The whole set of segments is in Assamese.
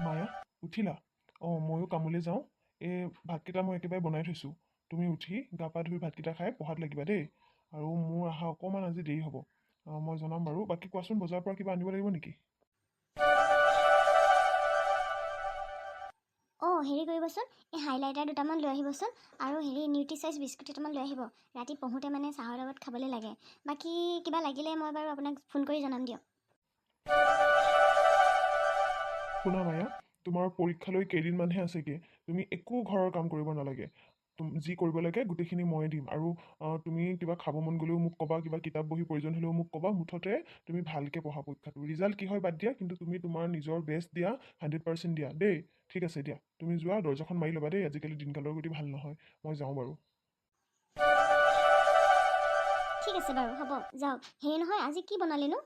মায়া উঠিলা? অঁ ময়ো কামলৈ যাওঁ। এই ভাতকেইটা মই একেবাৰে বনাই থৈছোঁ। তুমি উঠি গা পা ধুই ভাতকেইটা খাই পঢ়াত লাগিবা দেই। আৰু মোৰ অহা অকণমান আজি দেৰি হ'ব। মই জনাম বাৰু। বাকী কোৱাচোন, বজাৰৰ পৰা কিবা আনিব লাগিব নেকি? অঁ হেৰি কৰিবচোন, এই হাইলাইটাৰ দুটামান লৈ আহিবচোন। আৰু নিউট্ৰিচাইজ বিস্কুট কেইটামান লৈ আহিব। ৰাতি পঢ়োঁতে চাহৰ লগত খাবলৈ লাগে। বাকী কিবা লাগিলে মই বাৰু আপোনাক ফোন কৰি জনাম দিয়ক। শুনা মায়া, তোমাৰ পৰীক্ষালৈ কেইদিনমানহে আছেগে। তুমি একো ঘৰৰ কাম কৰিব নালাগে। যি কৰিব লাগে গোটেইখিনি ময়ে দিম। আৰু তুমি কিবা খাব মন গ'লেও মোক ক'বা, কিবা কিতাপ বহি প্ৰয়োজন হ'লেও মোক ক'বা। মুঠতে তুমি ভালকৈ পঢ়া পৰীক্ষাটো। ৰিজাল্ট কি হয় বাদ দিয়া, কিন্তু তুমি তোমাৰ নিজৰ বেষ্ট দিয়া, 100% দিয়া দেই। ঠিক আছে দিয়া, তুমি যোৱা, দৰ্জাখন মাৰি ল'বা দেই। আজিকালি দিনকালৰ গতি ভাল নহয়। মই যাওঁ বাৰু। ঠিক আছে বাৰু, হ'ব যাওক। হেৰি নহয়, আজি কি বনালেনো?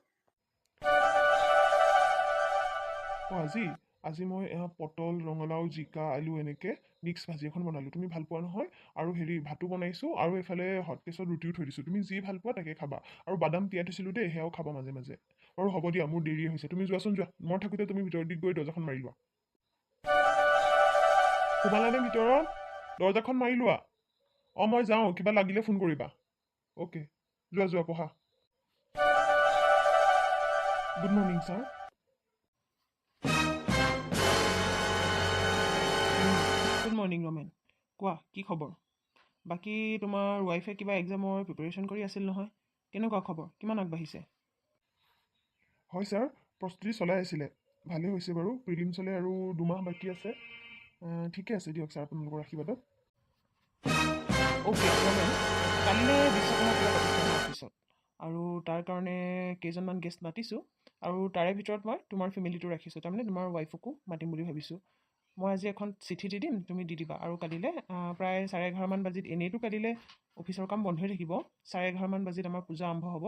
আজি আজি মই পটল, ৰঙালাও, জিকা, আলু এনেকৈ মিক্স ভাজি এখন বনালোঁ। তুমি ভাল পোৱা নহয়? আৰু ভাতো বনাইছোঁ, আৰু এইফালে হটকেছত ৰুটিও থৈ দিছোঁ। তুমি যি ভাল পোৱা তাকে খাবা। আৰু বাদাম তিয়াই থৈছিলোঁ দেই, সেয়াও খাবা মাজে মাজে। বাৰু হ'ব দিয়া, মোৰ দেৰি হৈছে। তুমি যোৱাচোন, যোৱা। মই থাকোঁতে তুমি ভিতৰত দি গৈ দৰ্জাখন মাৰি লোৱা। সোমালানে ভিতৰত? দৰ্জাখন মাৰি লোৱা। অঁ মই যাওঁ, কিবা লাগিলে ফোন কৰিবা। অ'কে, যোৱা যোৱা, পঢ়া। Good morning sir. Good morning Ramen. কোৱা, কি খবৰ? বাকী তোমাৰ ৱাইফে কিবা এক্সামৰ প্ৰিপেৰেশ্যন কৰি আছিল নহয়, কেনেকুৱা খবৰ? কিমান আগবাঢ়িছে? হয় ছাৰ, প্ৰস্তুতি চলাই আছিলে। ভালেই হৈছে বাৰু। প্ৰিলিমছলৈ আৰু 2 মাহ বাকী আছে। ঠিকে আছে দিয়ক ছাৰ, আপোনালোকৰ আশীৰ্বাদত। অ'কে ৰমেন, কালিলৈ বিশ্বকৰ্মা পূজা পাতিছোঁ আমাৰ অফিচত। আৰু তাৰ কাৰণে কেইজনমান গেষ্ট মাতিছোঁ। আৰু তাৰে ভিতৰত মই তোমাৰ ফেমিলিটো ৰাখিছোঁ, তাৰমানে তোমাৰ ৱাইফকো মাতিম বুলি ভাবিছোঁ। মই আজি এখন চিঠি দি দিম, তুমি দি দিবা। আৰু কালিলৈ প্ৰায় 11:30মান বাজিত, এনেইতো কালিলৈ অফিচৰ কাম বন্ধ হৈ থাকিব। 11:30মান বাজিত আমাৰ পূজা আৰম্ভ হ'ব।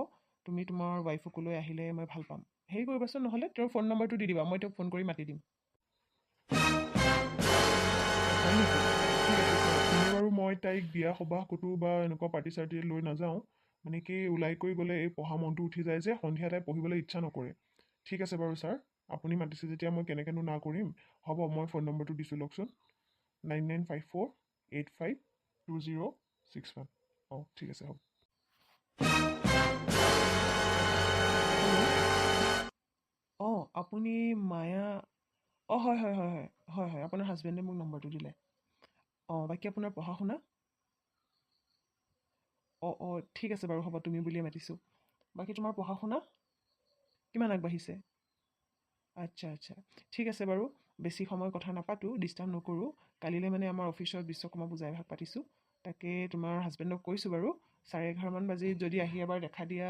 তুমি তোমাৰ ৱাইফকো লৈ আহিলে মই ভাল পাম। হেৰি কৰিবাচোন, নহ'লে তেওঁৰ ফোন নম্বৰটো দি দিবা, মই তেওঁক ফোন কৰি মাতি দিম। হয় নেকি? ঠিক আছে ছাৰ। এনে বাৰু মই তাইক বিয়া সবাহ ক'তো বা এনেকুৱা পাৰ্টি চাৰ্টি লৈ নাযাওঁ। মানে কি, ওলাই কৰি গ'লে এই পঢ়া মনটো উঠি যায় যে, সন্ধিয়া তাই পঢ়িবলৈ ইচ্ছা নকৰে। ঠিক আছে বাৰু ছাৰ, আপুনি মাতিছে যেতিয়া মই কেনেকৈনো না কৰিম। হ'ব, মই ফোন নম্বৰটো দিছোঁ, লওকচোন। 9954852061। অঁ ঠিক আছে, হ'ব। অঁ আপুনি মায়া। অঁ হয় হয় হয় হয় হয় হয়, আপোনাৰ হাজবেণ্ডে মোক নম্বৰটো দিলে। অঁ বাকী আপোনাৰ পঢ়া শুনা? অঁ অঁ ঠিক আছে বাৰু, হ'ব, তুমি বুলিয়ে মাতিছোঁ। বাকী তোমাৰ পঢ়া শুনা কিমান আগবাঢ়িছে? আচ্ছা আচ্ছা, ঠিক আছে বাৰু। বেছি সময় কথা নাপাতোঁ, ডিষ্টাৰ্ব নকৰোঁ। কালিলৈ আমাৰ অফিচত বিশ্বকৰ্মা পূজা এভাগ পাতিছোঁ। তাকে তোমাৰ হাজবেণ্ডক কৈছোঁ বাৰু। 11:30মান বাজিত যদি আহি এবাৰ দেখা দিয়া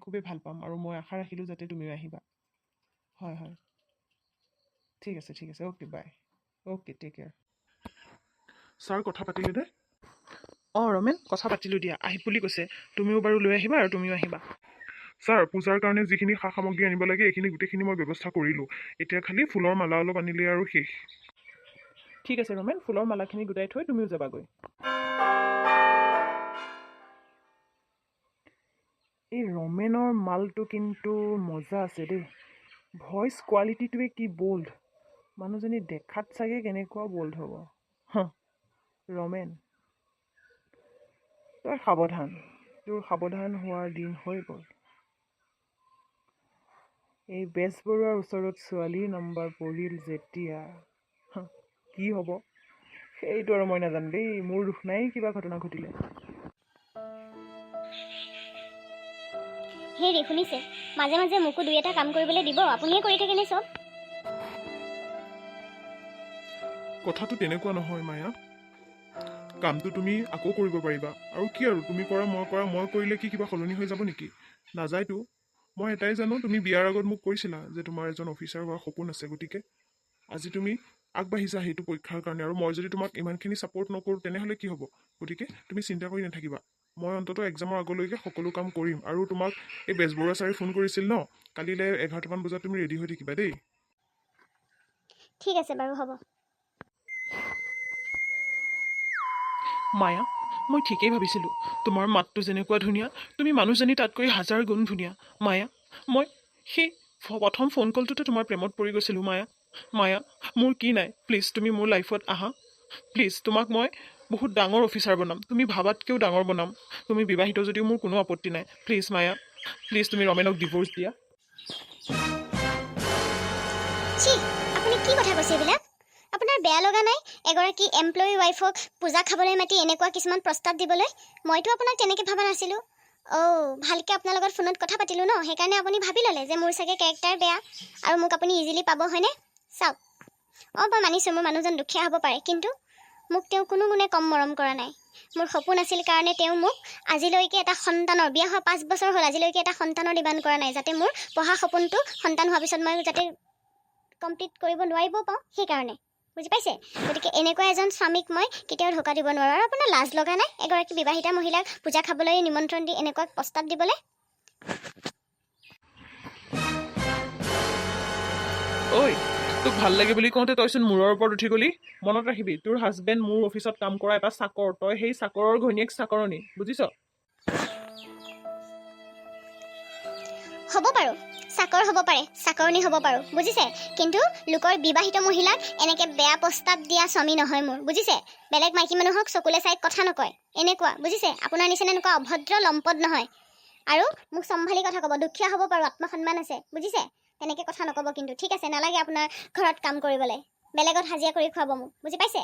খুবেই ভাল পাম। আৰু মই আশা ৰাখিলোঁ যাতে তুমিও আহিবা। হয় হয়, ঠিক আছে ঠিক আছে, okay bye. Okay, take care. Sir কথা পাতিলে নে? অঁ ৰমেন, কথা পাতিলোঁ দিয়া, আহিম বুলি কৈছে। তুমিও বাৰু লৈ আহিবা, আৰু তুমিও আহিবা। ছাৰ, পূজাৰ কাৰণে যিখিনি সা সামগ্ৰী আনিব লাগে এইখিনি গোটেইখিনি মই ব্যৱস্থা কৰিলোঁ। এতিয়া খালি ফুলৰ মালা অলপ আনিলে আৰু শেষ। ঠিক আছে ৰমেন, ফুলৰ মালাখিনি গোটাই থৈ তুমিও যাবাগৈ। এই ৰমেনৰ মালটো কিন্তু মজা আছে দেই। ভইচ কোৱালিটিটোৱে কি বল্ড। মানুহজনী দেখাত চাগে কেনেকুৱা বল্ড হ'ব। ৰমেন, তই সাৱধান। তোৰ সাৱধান হোৱাৰ দিন হৈ গ'ল। এই বেজবৰুৱাৰ ওচৰত ছোৱালীৰ নাম্বাৰ পৰিল যেতিয়া কি হ'ব সেইটো আৰু মই নাজানো দেই। মোৰ দুখ নাই কিবা ঘটনা ঘটিলে। হেৰি শুনিছে, মাজে মাজে মোকো 2 এটা কাম কৰিবলৈ দিব। আপুনিয়ে কৰি থাকেনে চব? কথাটো তেনেকুৱা নহয় মায়া। কামটো তুমি আকৌ কৰিব পাৰিবা। আৰু কি আৰু, তুমি কৰা মই কৰিলে কি কিবা সলনি হৈ যাব নেকি? নাযায়তো। মই এটাই জানো, তুমি বিয়াৰ আগত মোক কৈছিলা যে তোমাৰ এজন অফিচাৰ হোৱাৰ সপোন আছে। গতিকে আজি তুমি আগবাঢ়িছা সেইটো পৰীক্ষাৰ কাৰণে। আৰু মই যদি তোমাক ইমানখিনি ছাপোৰ্ট নকৰোঁ তেনেহ'লে কি হ'ব? গতিকে তুমি চিন্তা কৰি নাথাকিবা। মই অন্ততঃ এক্সামৰ আগলৈকে সকলো কাম কৰিম। আৰু তোমাক এই বেজবৰুৱা ছাৰে ফোন কৰিছিল ন, কালিলৈ 11টামান বজাত তুমি ৰেডি হৈ থাকিবা দেই। ঠিক আছে বাৰু, হ'ব। মায়া, মই ঠিকেই ভাবিছিলোঁ। তোমাৰ মাতটো যেনেকুৱা ধুনীয়া, তুমি মানুহজনী তাতকৈ 1000 গুণ ধুনীয়া। মায়া, মই সেই প্ৰথম ফোন কলটোতে তোমাৰ প্ৰেমত পৰি গৈছিলোঁ মায়া। মায়া মোৰ কি নাই প্লিজ তুমি মোৰ লাইফত আহা প্লিজ তোমাক মই বহুত ডাঙৰ অফিচাৰ বনাম তুমি ভাবাতকৈও ডাঙৰ বনাম তুমি বিবাহিত যদিও মোৰ কোনো আপত্তি নাই প্লিজ মায়া প্লিজ তুমি ৰমেনক ডিভোৰ্চ দিয়া ছি আপুনি কি কথা কৈছে এইবিলাক আপোনাৰ বেয়া লগা নাই এগৰাকী এমপ্লয়ী ৱাইফক পূজা খাবলৈ মাতি এনেকুৱা কিছুমান প্ৰস্তাৱ দিবলৈ মইতো আপোনাক তেনেকৈ ভবা নাছিলোঁ ভালকৈ আপোনাৰ লগত ফোনত কথা পাতিলোঁ ন সেইকাৰণে আপুনি ভাবি ল'লে যে মোৰ চাগে কেৰেক্টাৰ বেয়া আৰু মোক আপুনি ইজিলি পাব হয়নে চাওক মই মানিছোঁ মোৰ মানুহজন দুখীয়া হ'ব পাৰে কিন্তু মোক তেওঁ কোনো গুণে কম মৰম কৰা নাই মোৰ সপোন আছিল কাৰণে তেওঁ মোক আজিলৈকে এটা সন্তানৰ বিয়া হোৱা 5 বছৰ হ'ল আজিলৈকে এটা সন্তানৰ দিবান কৰা নাই যাতে মোৰ পঢ়া সপোনটো সন্তান হোৱাৰ পিছত মই যাতে কমপ্লিট কৰিব নোৱাৰিব পাওঁ সেইকাৰণে বুজি পাইছে গতিকে এনেকুৱা এজন স্বামীক মই কেতিয়াও ধোকা দিব নোৱাৰোঁ আৰু আপোনাৰ লাজ লগা নাই এগৰাকী বিবাহিতা মহিলাক পূজা খাবলৈ নিমন্ত্ৰণ দি এনেকুৱা প্ৰস্তাৱ দিবলৈ ঐ তোক ভাল লাগে বুলি কওঁতে তইচোন মূৰৰ ওপৰত উঠি গলি মনত ৰাখিবি তোৰ হাজবেণ্ড মোৰ অফিচত কাম কৰা এটা চাকৰ তই সেই চাকৰৰ ঘৈণীয়েক চাকৰণী বুজিছ হ'ব পাৰোঁ চাকৰ হ'ব পাৰে চাকৰণী হ'ব পাৰোঁ বুজিছে কিন্তু লোকৰ বিবাহিত মহিলাক এনেকৈ বেয়া প্ৰস্তাৱ দিয়া স্বামী নহয় মোৰ বুজিছে বেলেগ মাইকী মানুহক চকুলে চাই কথা নকয় এনেকুৱা বুজিছে আপোনাৰ নিচিনা এনেকুৱা অভদ্ৰ লম্পদ নহয় আৰু মোক চম্ভালি কথা ক'ব দুখীয়া হ'ব পাৰোঁ আত্মসন্মান আছে বুজিছে তেনেকৈ কথা নক'ব কিন্তু ঠিক আছে নালাগে আপোনাৰ ঘৰত কাম কৰিবলৈ বেলেগত হাজিৰা কৰি খুৱাব মোক বুজি পাইছে